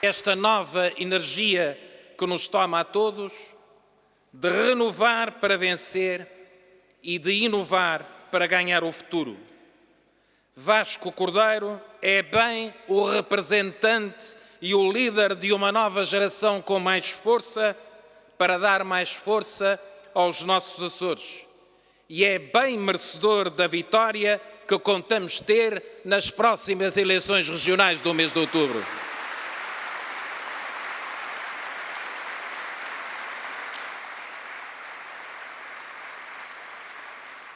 Esta nova energia que nos toma a todos, de renovar para vencer e de inovar para ganhar o futuro. Vasco Cordeiro é bem o representante e o líder de uma nova geração com mais força para dar mais força aos nossos Açores. E é bem merecedor da vitória que contamos ter nas próximas eleições regionais do mês de outubro.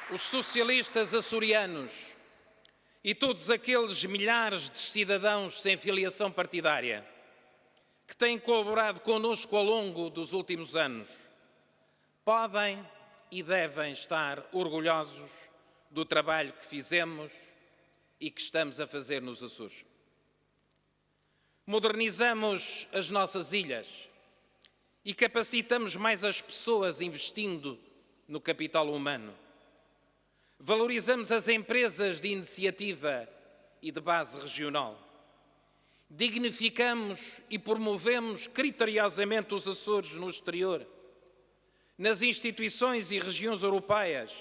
Os socialistas açorianos e todos aqueles milhares de cidadãos sem filiação partidária que têm colaborado connosco ao longo dos últimos anos podem e devem estar orgulhosos do trabalho que fizemos e que estamos a fazer nos Açores. Modernizamos as nossas ilhas e capacitamos mais as pessoas investindo no capital humano. Valorizamos as empresas de iniciativa e de base regional. Dignificamos e promovemos criteriosamente os Açores no exterior, nas instituições e regiões europeias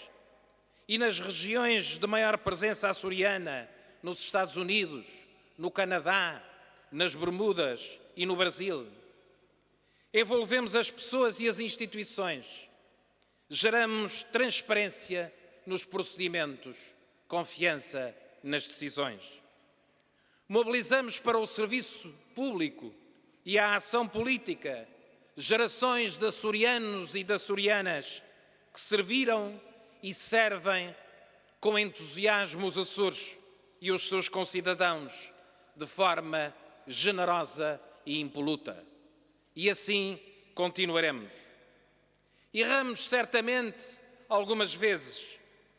e nas regiões de maior presença açoriana, nos Estados Unidos, no Canadá, nas Bermudas e no Brasil. Envolvemos as pessoas e as instituições. Geramos transparência nos procedimentos, confiança nas decisões. Mobilizamos para o serviço público e a ação política gerações de açorianos e de açorianas que serviram e servem com entusiasmo os Açores e os seus concidadãos de forma generosa e impoluta. E assim continuaremos. Erramos certamente algumas vezes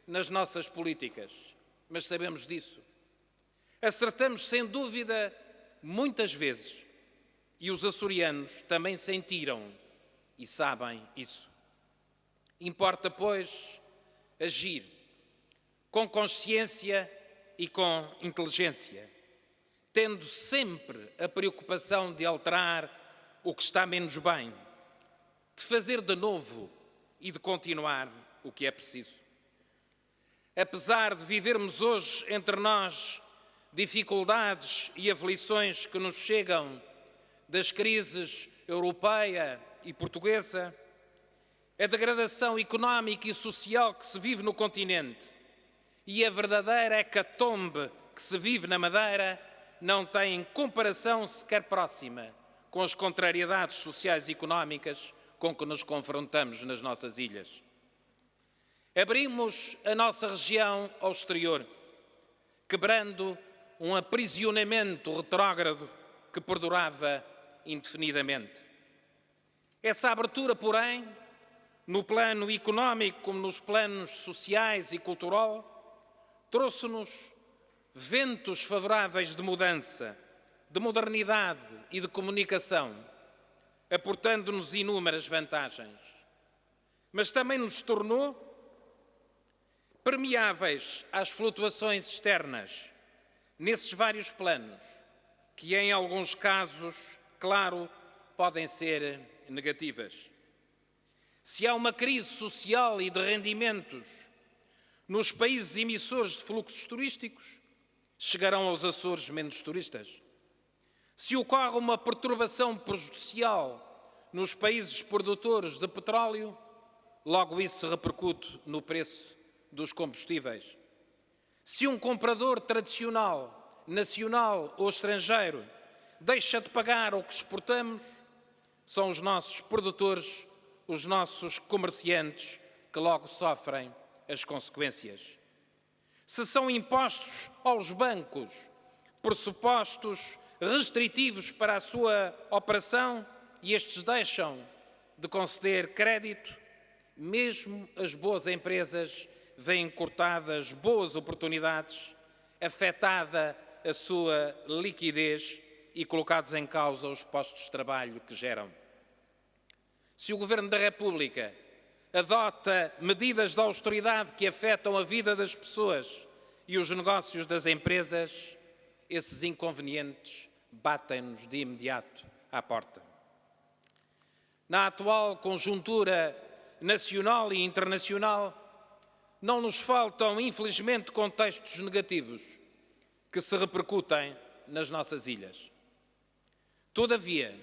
nas nossas políticas, mas sabemos disso. Acertamos sem dúvida muitas vezes e os açorianos também sentiram e sabem isso. Importa, pois, agir com consciência e com inteligência, tendo sempre a preocupação de alterar o que está menos bem, de fazer de novo e de continuar o que é preciso. Apesar de vivermos hoje entre nós dificuldades e aflições que nos chegam das crises europeia e portuguesa, a degradação económica e social que se vive no continente e a verdadeira hecatombe que se vive na Madeira não têm comparação sequer próxima com as contrariedades sociais e económicas com que nos confrontamos nas nossas ilhas. Abrimos a nossa região ao exterior, quebrando um aprisionamento retrógrado que perdurava indefinidamente. Essa abertura, porém, no plano económico como nos planos sociais e cultural, trouxe-nos ventos favoráveis de mudança, de modernidade e de comunicação, aportando-nos inúmeras vantagens. Mas também nos tornou permeáveis às flutuações externas, nesses vários planos, que em alguns casos, claro, podem ser negativas. Se há uma crise social e de rendimentos nos países emissores de fluxos turísticos, chegarão aos Açores menos turistas. Se ocorre uma perturbação prejudicial nos países produtores de petróleo, logo isso se repercute no preço dos combustíveis. Se um comprador tradicional, nacional ou estrangeiro, deixa de pagar o que exportamos, são os nossos produtores, os nossos comerciantes, que logo sofrem as consequências. Se são impostos aos bancos pressupostos restritivos para a sua operação e estes deixam de conceder crédito, mesmo as boas empresas veem cortadas boas oportunidades, afetada a sua liquidez e colocados em causa os postos de trabalho que geram. Se o Governo da República adota medidas de austeridade que afetam a vida das pessoas e os negócios das empresas, esses inconvenientes batem-nos de imediato à porta. Na atual conjuntura nacional e internacional, não nos faltam, infelizmente, contextos negativos que se repercutem nas nossas ilhas. Todavia,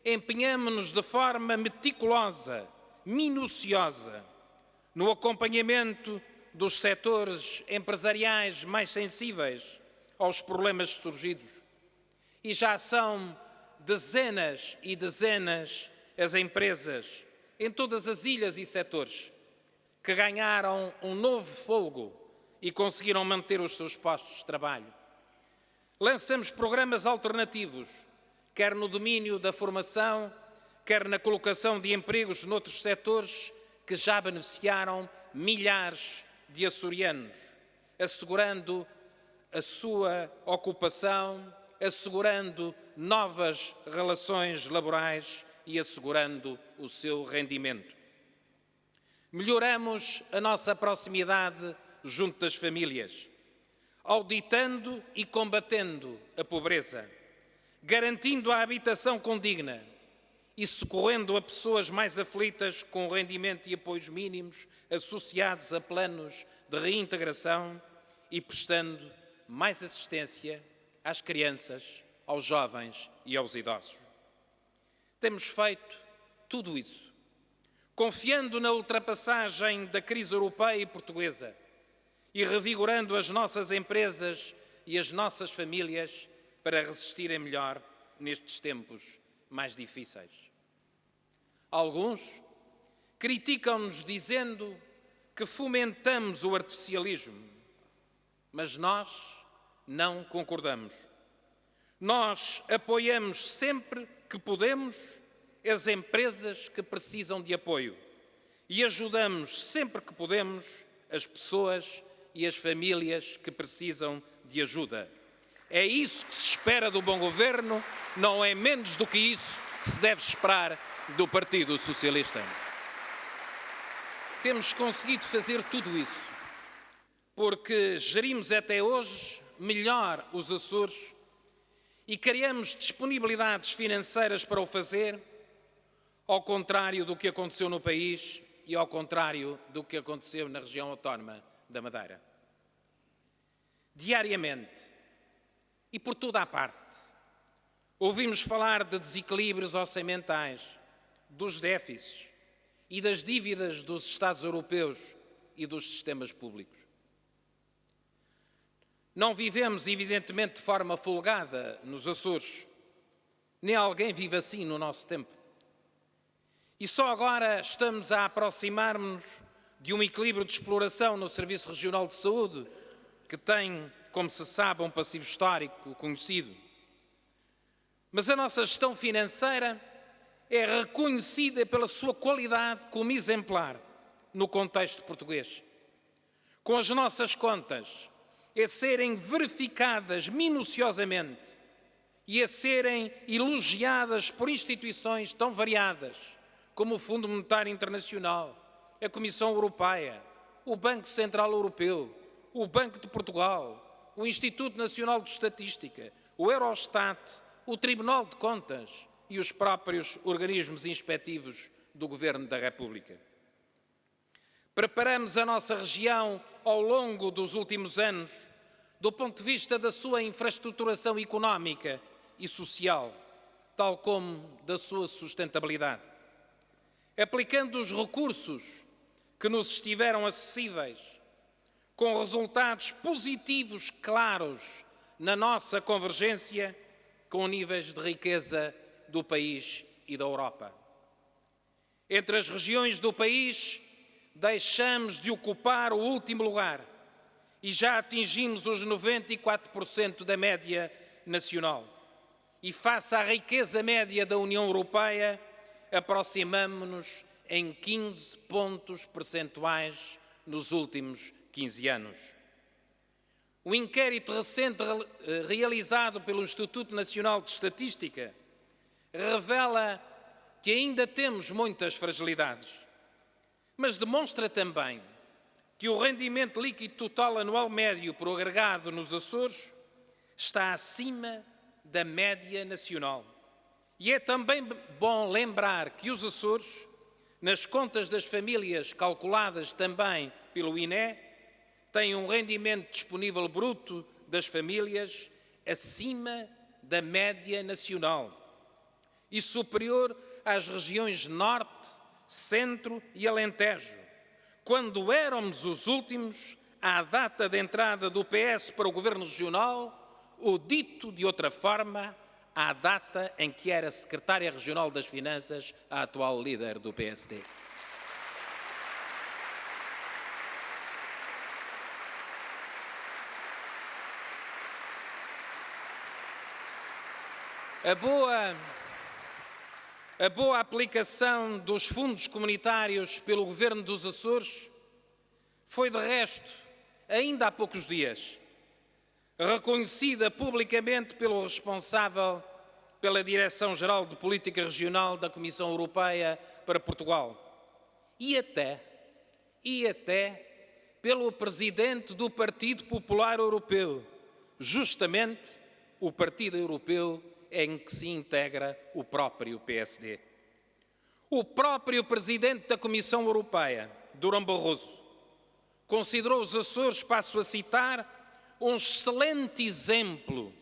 empenhamo-nos de forma meticulosa, minuciosa, no acompanhamento dos setores empresariais mais sensíveis aos problemas surgidos. E já são dezenas e dezenas as empresas em todas as ilhas e setores que ganharam um novo fôlego e conseguiram manter os seus postos de trabalho. Lançamos programas alternativos, quer no domínio da formação, quer na colocação de empregos noutros setores que já beneficiaram milhares de açorianos, assegurando a sua ocupação, assegurando novas relações laborais e assegurando o seu rendimento. Melhoramos a nossa proximidade junto das famílias, auditando e combatendo a pobreza, garantindo a habitação condigna e socorrendo a pessoas mais aflitas com rendimento e apoios mínimos associados a planos de reintegração e prestando mais assistência às crianças, aos jovens e aos idosos. Temos feito tudo isso, confiando na ultrapassagem da crise europeia e portuguesa e revigorando as nossas empresas e as nossas famílias para resistirem melhor nestes tempos mais difíceis. Alguns criticam-nos dizendo que fomentamos o artificialismo, mas nós não concordamos. Nós apoiamos sempre que podemos as empresas que precisam de apoio e ajudamos sempre que podemos as pessoas e as famílias que precisam de ajuda. É isso que se espera do bom governo, não é menos do que isso que se deve esperar do Partido Socialista. Temos conseguido fazer tudo isso porque gerimos até hoje melhor os Açores e criamos disponibilidades financeiras para o fazer, ao contrário do que aconteceu no país e ao contrário do que aconteceu na região autónoma da Madeira. Diariamente e por toda a parte, ouvimos falar de desequilíbrios orçamentais, dos déficits e das dívidas dos Estados europeus e dos sistemas públicos. Não vivemos, evidentemente, de forma folgada nos Açores. Nem alguém vive assim no nosso tempo. E só agora estamos a aproximar-nos de um equilíbrio de exploração no Serviço Regional de Saúde, que tem, como se sabe, um passivo histórico conhecido. Mas a nossa gestão financeira é reconhecida pela sua qualidade como exemplar no contexto português. Com as nossas contas a serem verificadas minuciosamente e a serem elogiadas por instituições tão variadas como o Fundo Monetário Internacional, a Comissão Europeia, o Banco Central Europeu, o Banco de Portugal, o Instituto Nacional de Estatística, o Eurostat, o Tribunal de Contas e os próprios organismos inspectivos do Governo da República. Preparamos a nossa região ao longo dos últimos anos, do ponto de vista da sua infraestruturação económica e social, tal como da sua sustentabilidade, aplicando os recursos que nos estiveram acessíveis, com resultados positivos claros na nossa convergência com níveis de riqueza do país e da Europa. Entre as regiões do país, deixamos de ocupar o último lugar e já atingimos os 94% da média nacional. E face à riqueza média da União Europeia, aproximamo-nos em 15 pontos percentuais nos últimos 15 anos. O inquérito recente realizado pelo Instituto Nacional de Estatística revela que ainda temos muitas fragilidades, mas demonstra também que o rendimento líquido total anual médio por agregado nos Açores está acima da média nacional. E é também bom lembrar que os Açores, nas contas das famílias calculadas também pelo INE, têm um rendimento disponível bruto das famílias acima da média nacional e superior às regiões Norte, Centro e Alentejo, quando éramos os últimos à data de entrada do PS para o Governo Regional, ou dito de outra forma, à data em que era Secretária Regional das Finanças a atual líder do PSD. A boa aplicação dos fundos comunitários pelo Governo dos Açores foi, de resto, ainda há poucos dias, reconhecida publicamente pelo responsável pela Direção-Geral de Política Regional da Comissão Europeia para Portugal e até pelo Presidente do Partido Popular Europeu, justamente o Partido Europeu em que se integra o próprio PSD. O próprio Presidente da Comissão Europeia, Durão Barroso, considerou os Açores, passo a citar, um excelente exemplo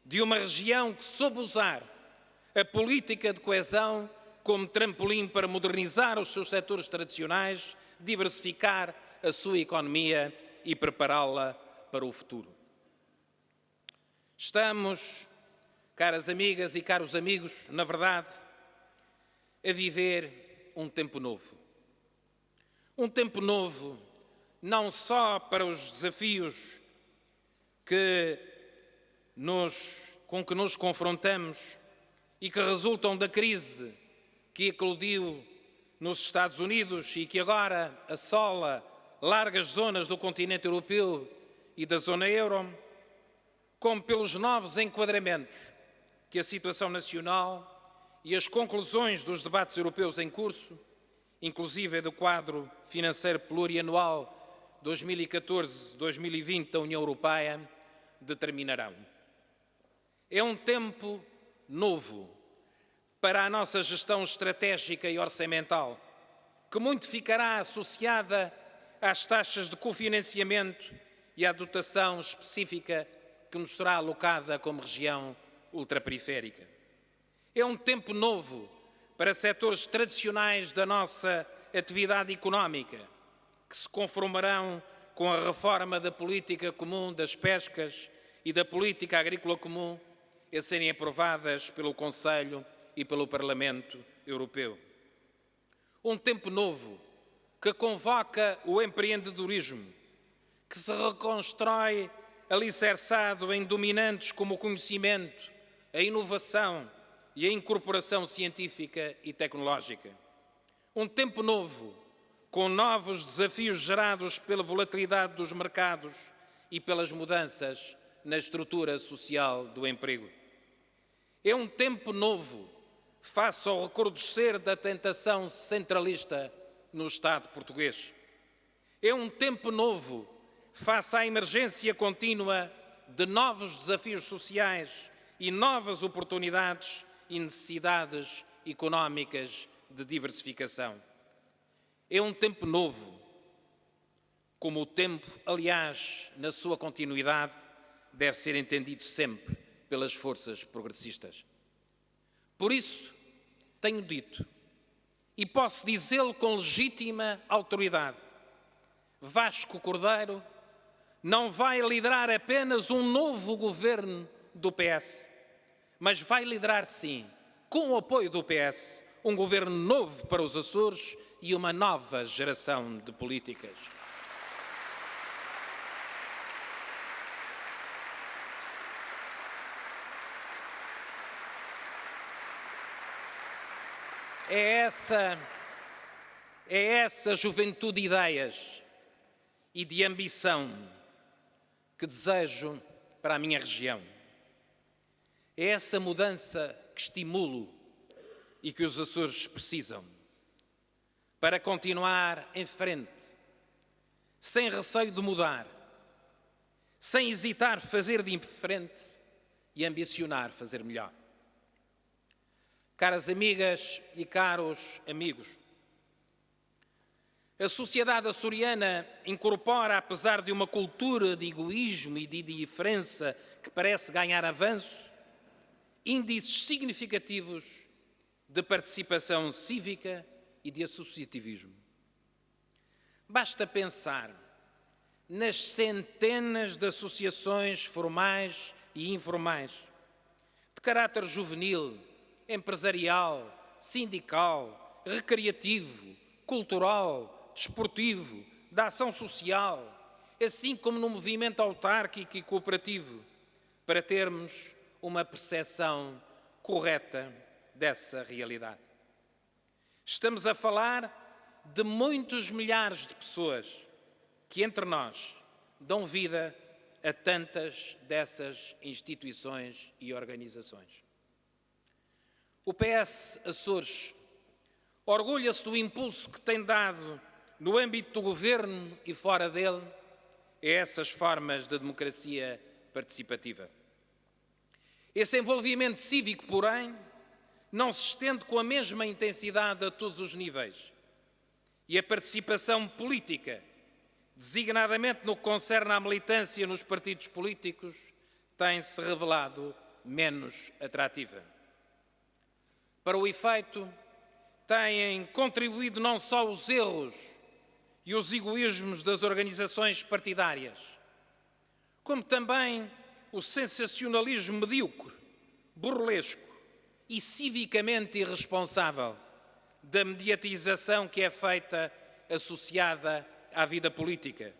de uma região que soube usar a política de coesão como trampolim para modernizar os seus setores tradicionais, diversificar a sua economia e prepará-la para o futuro. Estamos, caras amigas e caros amigos, na verdade, a viver um tempo novo. Um tempo novo não só para os desafios com que nos confrontamos e que resultam da crise que eclodiu nos Estados Unidos e que agora assola largas zonas do continente europeu e da zona euro, como pelos novos enquadramentos que a situação nacional e as conclusões dos debates europeus em curso, inclusive do quadro financeiro plurianual 2014-2020 da União Europeia, determinarão. É um tempo novo para a nossa gestão estratégica e orçamental, que muito ficará associada às taxas de cofinanciamento e à dotação específica que nos será alocada como região ultraperiférica. É um tempo novo para setores tradicionais da nossa atividade económica, que se conformarão com a reforma da política comum das pescas e da política agrícola comum a serem aprovadas pelo Conselho e pelo Parlamento Europeu. Um tempo novo que convoca o empreendedorismo, que se reconstrói alicerçado em dominantes como o conhecimento, a inovação e a incorporação científica e tecnológica. Um tempo novo, com novos desafios gerados pela volatilidade dos mercados e pelas mudanças na estrutura social do emprego. É um tempo novo, face ao recrudescer da tentação centralista no Estado português. É um tempo novo, face à emergência contínua de novos desafios sociais e novas oportunidades e necessidades económicas de diversificação. É um tempo novo, como o tempo, aliás, na sua continuidade, deve ser entendido sempre pelas forças progressistas. Por isso, tenho dito, e posso dizê-lo com legítima autoridade, Vasco Cordeiro não vai liderar apenas um novo governo do PS, mas vai liderar, sim, com o apoio do PS, um governo novo para os Açores e uma nova geração de políticas. É essa juventude de ideias e de ambição que desejo para a minha região. É essa mudança que estimulo e que os Açores precisam para continuar em frente, sem receio de mudar, sem hesitar fazer diferente e ambicionar fazer melhor. Caras amigas e caros amigos, a sociedade açoriana incorpora, apesar de uma cultura de egoísmo e de indiferença que parece ganhar avanço, índices significativos de participação cívica e de associativismo. Basta pensar nas centenas de associações formais e informais, de caráter juvenil, empresarial, sindical, recreativo, cultural, desportivo, da ação social, assim como no movimento autárquico e cooperativo, para termos uma percepção correta dessa realidade. Estamos a falar de muitos milhares de pessoas que entre nós dão vida a tantas dessas instituições e organizações. O PS Açores orgulha-se do impulso que tem dado no âmbito do governo e fora dele a essas formas de democracia participativa. Esse envolvimento cívico, porém, não se estende com a mesma intensidade a todos os níveis. E a participação política, designadamente no que concerne à militância nos partidos políticos, tem-se revelado menos atrativa. Para o efeito, têm contribuído não só os erros e os egoísmos das organizações partidárias, como também o sensacionalismo medíocre, burlesco e civicamente irresponsável da mediatização que é feita associada à vida política,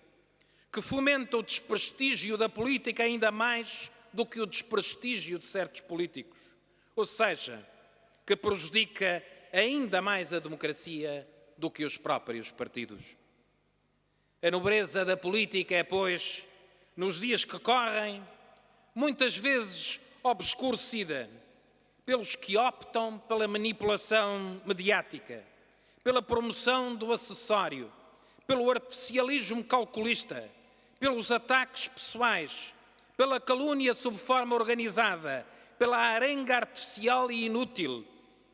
que fomenta o desprestígio da política ainda mais do que o desprestígio de certos políticos, ou seja, que prejudica ainda mais a democracia do que os próprios partidos. A nobreza da política é, pois, nos dias que correm, muitas vezes obscurecida pelos que optam pela manipulação mediática, pela promoção do acessório, pelo artificialismo calculista, pelos ataques pessoais, pela calúnia sob forma organizada, pela arenga artificial e inútil,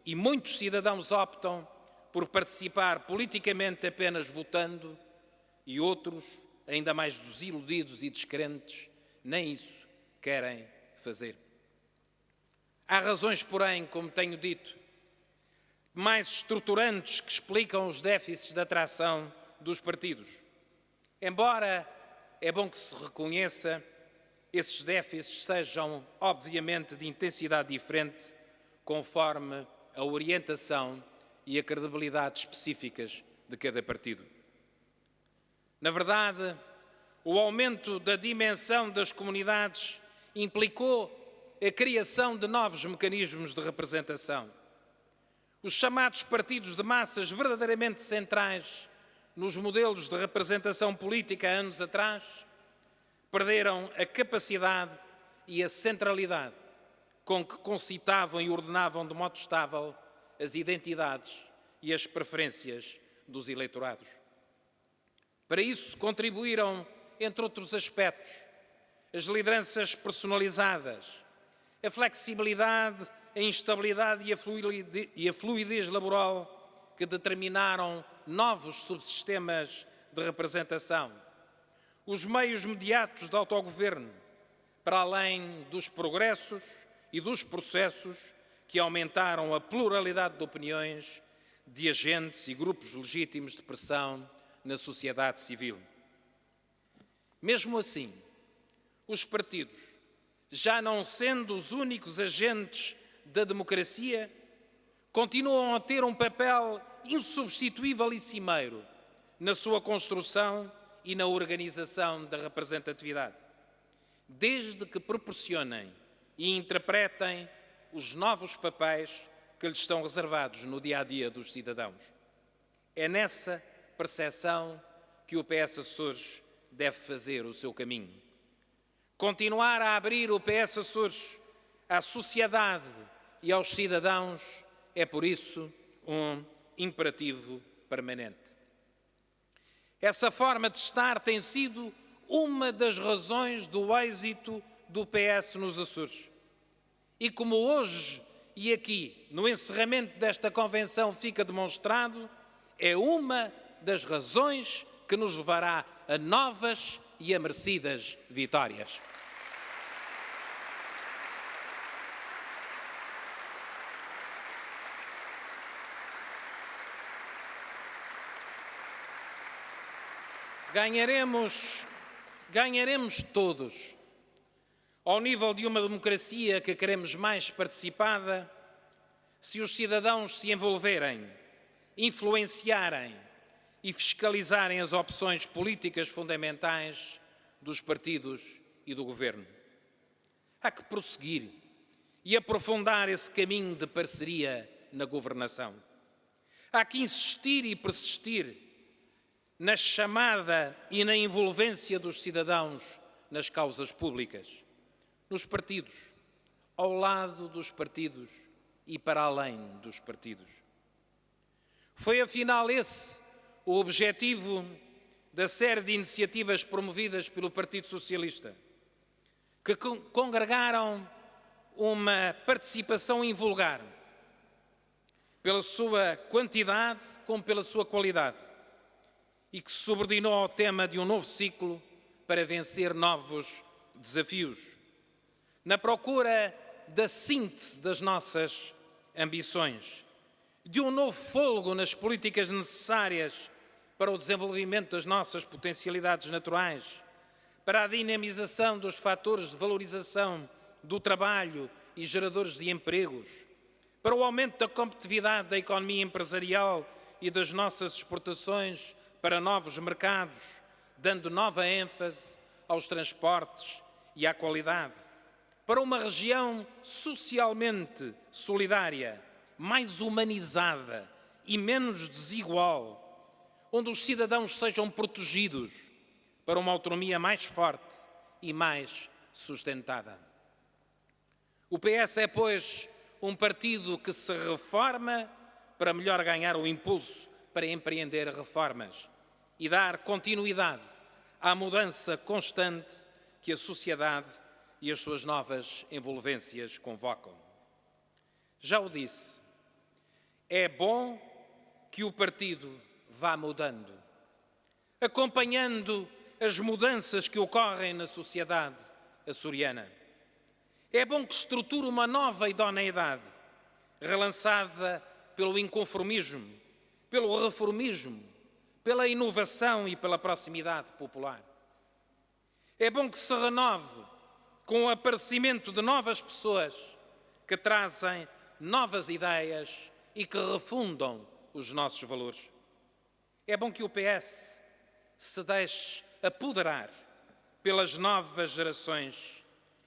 e muitos cidadãos optam por participar politicamente apenas votando e outros, ainda mais desiludidos e descrentes, nem isso querem fazer. Há razões, porém, como tenho dito, mais estruturantes que explicam os déficits de atração dos partidos. Embora é bom que se reconheça, esses déficits sejam, obviamente, de intensidade diferente, conforme a orientação e a credibilidade específicas de cada partido. Na verdade, o aumento da dimensão das comunidades implicou a criação de novos mecanismos de representação. Os chamados partidos de massas verdadeiramente centrais nos modelos de representação política há anos atrás perderam a capacidade e a centralidade com que concitavam e ordenavam de modo estável as identidades e as preferências dos eleitorados. Para isso contribuíram, entre outros aspectos, as lideranças personalizadas, a flexibilidade, a instabilidade e a fluidez laboral que determinaram novos subsistemas de representação, os meios imediatos de autogoverno, para além dos progressos e dos processos que aumentaram a pluralidade de opiniões de agentes e grupos legítimos de pressão na sociedade civil. Mesmo assim, os partidos, já não sendo os únicos agentes da democracia, continuam a ter um papel insubstituível e cimeiro na sua construção e na organização da representatividade, desde que proporcionem e interpretem os novos papéis que lhes estão reservados no dia-a-dia dos cidadãos. É nessa percepção que o PS Açores deve fazer o seu caminho. Continuar a abrir o PS Açores à sociedade e aos cidadãos é, por isso, um imperativo permanente. Essa forma de estar tem sido uma das razões do êxito do PS nos Açores. E como hoje e aqui, no encerramento desta convenção, fica demonstrado, é uma das razões que nos levará a novas e a merecidas vitórias. Ganharemos todos. Ao nível de uma democracia que queremos mais participada, se os cidadãos se envolverem, influenciarem e fiscalizarem as opções políticas fundamentais dos partidos e do governo. Há que prosseguir e aprofundar esse caminho de parceria na governação. Há que insistir e persistir na chamada e na envolvência dos cidadãos nas causas públicas, nos partidos, ao lado dos partidos e para além dos partidos. Foi afinal esse o objetivo da série de iniciativas promovidas pelo Partido Socialista, que congregaram uma participação invulgar, pela sua quantidade como pela sua qualidade, e que se subordinou ao tema de um novo ciclo para vencer novos desafios, na procura da síntese das nossas ambições, de um novo fôlego nas políticas necessárias para o desenvolvimento das nossas potencialidades naturais, para a dinamização dos fatores de valorização do trabalho e geradores de empregos, para o aumento da competitividade da economia empresarial e das nossas exportações para novos mercados, dando nova ênfase aos transportes e à qualidade, para uma região socialmente solidária, mais humanizada e menos desigual, onde os cidadãos sejam protegidos para uma autonomia mais forte e mais sustentada. O PS é, pois, um partido que se reforma para melhor ganhar o impulso para empreender reformas e dar continuidade à mudança constante que a sociedade e as suas novas envolvências convocam. Já o disse, é bom que o partido vá mudando, acompanhando as mudanças que ocorrem na sociedade açoriana. É bom que estruture uma nova idoneidade, relançada pelo inconformismo, pelo reformismo, pela inovação e pela proximidade popular. É bom que se renove com o aparecimento de novas pessoas que trazem novas ideias e que refundam os nossos valores. É bom que o PS se deixe apoderar pelas novas gerações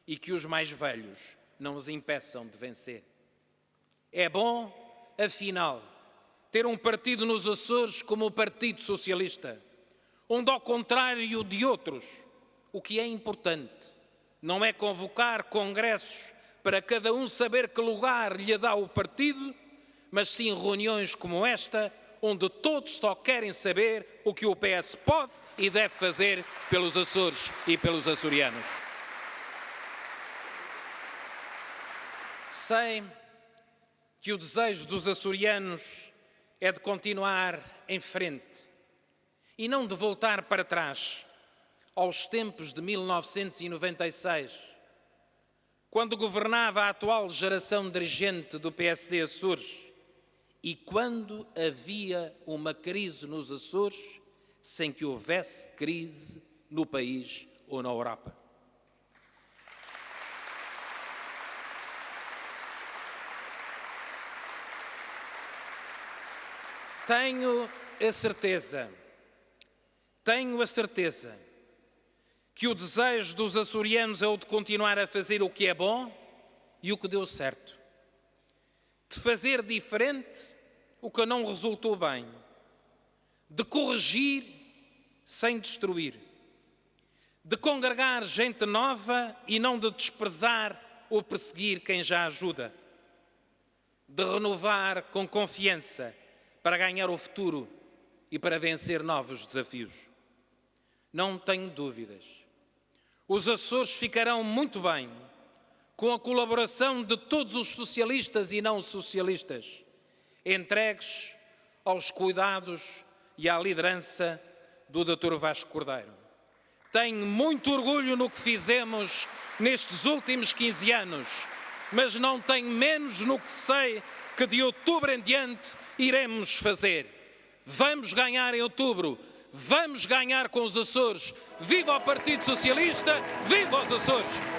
e que os mais velhos não os impeçam de vencer. É bom, afinal, ter um partido nos Açores como o Partido Socialista, onde, ao contrário de outros, o que é importante não é convocar congressos para cada um saber que lugar lhe dá o partido, mas sim reuniões como esta, onde todos só querem saber o que o PS pode e deve fazer pelos Açores e pelos açorianos. Sei que o desejo dos açorianos é de continuar em frente e não de voltar para trás aos tempos de 1996, quando governava a atual geração dirigente do PSD Açores e quando havia uma crise nos Açores sem que houvesse crise no país ou na Europa. Tenho a certeza que o desejo dos açorianos é o de continuar a fazer o que é bom e o que deu certo, de fazer diferente o que não resultou bem, de corrigir sem destruir, de congregar gente nova e não de desprezar ou perseguir quem já ajuda, de renovar com confiança para ganhar o futuro e para vencer novos desafios. Não tenho dúvidas. Os Açores ficarão muito bem com a colaboração de todos os socialistas e não socialistas, entregues aos cuidados e à liderança do Dr. Vasco Cordeiro. Tenho muito orgulho no que fizemos nestes últimos 15 anos, mas não tenho menos no que sei que de outubro em diante iremos fazer. Vamos ganhar em outubro, vamos ganhar com os Açores. Viva o Partido Socialista, viva os Açores!